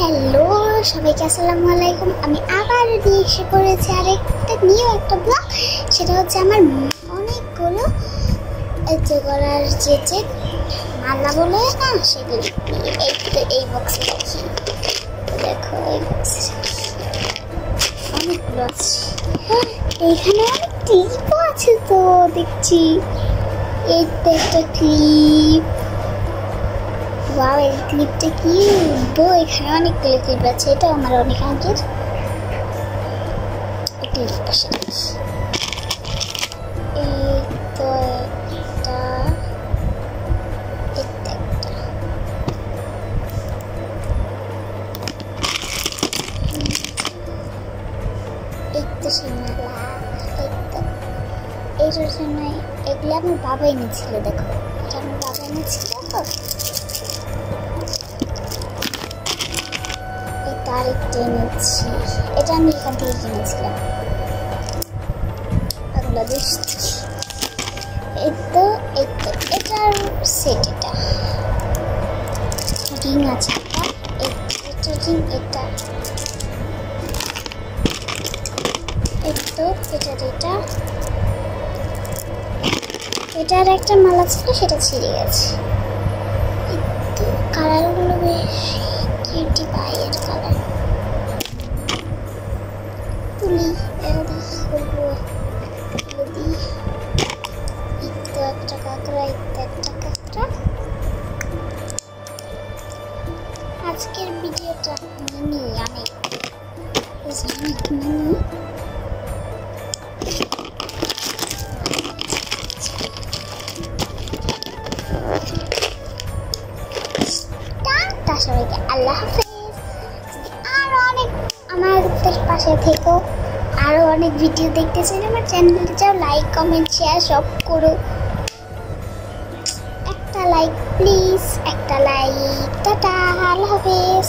Hello সবাইকে আসসালামু আলাইকুম। আমি আবার নিয়ে এসে পড়েছি আরেকটা নিউ একটা ব্লগ। সেটা হচ্ছে আমার অনেকগুলো গলার যে মালা বলে না সেগুলি এই বক্সে রাখি। দেখো এই বক্সে অনেকগুলো আছে। এইখানে অনেক ক্লিপও আছে তো দেখছি। এই তো একটা ক্লিপ। ওয়াও, এই ক্লিপটা কি এখানে অনেকগুলো ক্লিপ আছে। এটা আমার অনেক আগের ক্লিপ পাশে এই তো এইটার জন্য এগুলো আমার বাবা এনেছিল। দেখো এটা আমার বাবা এনেছিল তো। আরেকটা এনেছি, এটা আমি এখান থেকে কিনেছিলাম। বাংলাদেশ এটার সেট। এটা রিং আছে, এটা রিং, এটার একটা মালা ছিল, সেটা ছিঁড়ে গেছে। কালারগুলো বেশ কিউটি, পায়ের কালার। তুলি একটা কাঁকড়া, একটা কাঁকড়া। আজকের ভিডিওটা মিনি, অনেক মিনি। সবাইকে আল্লাহ হাফেজ। আরো অনেক আমাদের পাশে থেকো, আরো অনেক ভিডিও দেখতে চাইলে আমার চ্যানেলে যাও, লাইক কমেন্ট শেয়ার সব করো। একটা লাইক প্লিজ, একটা লাইক। টাটা, আল্লাহ হাফেজ।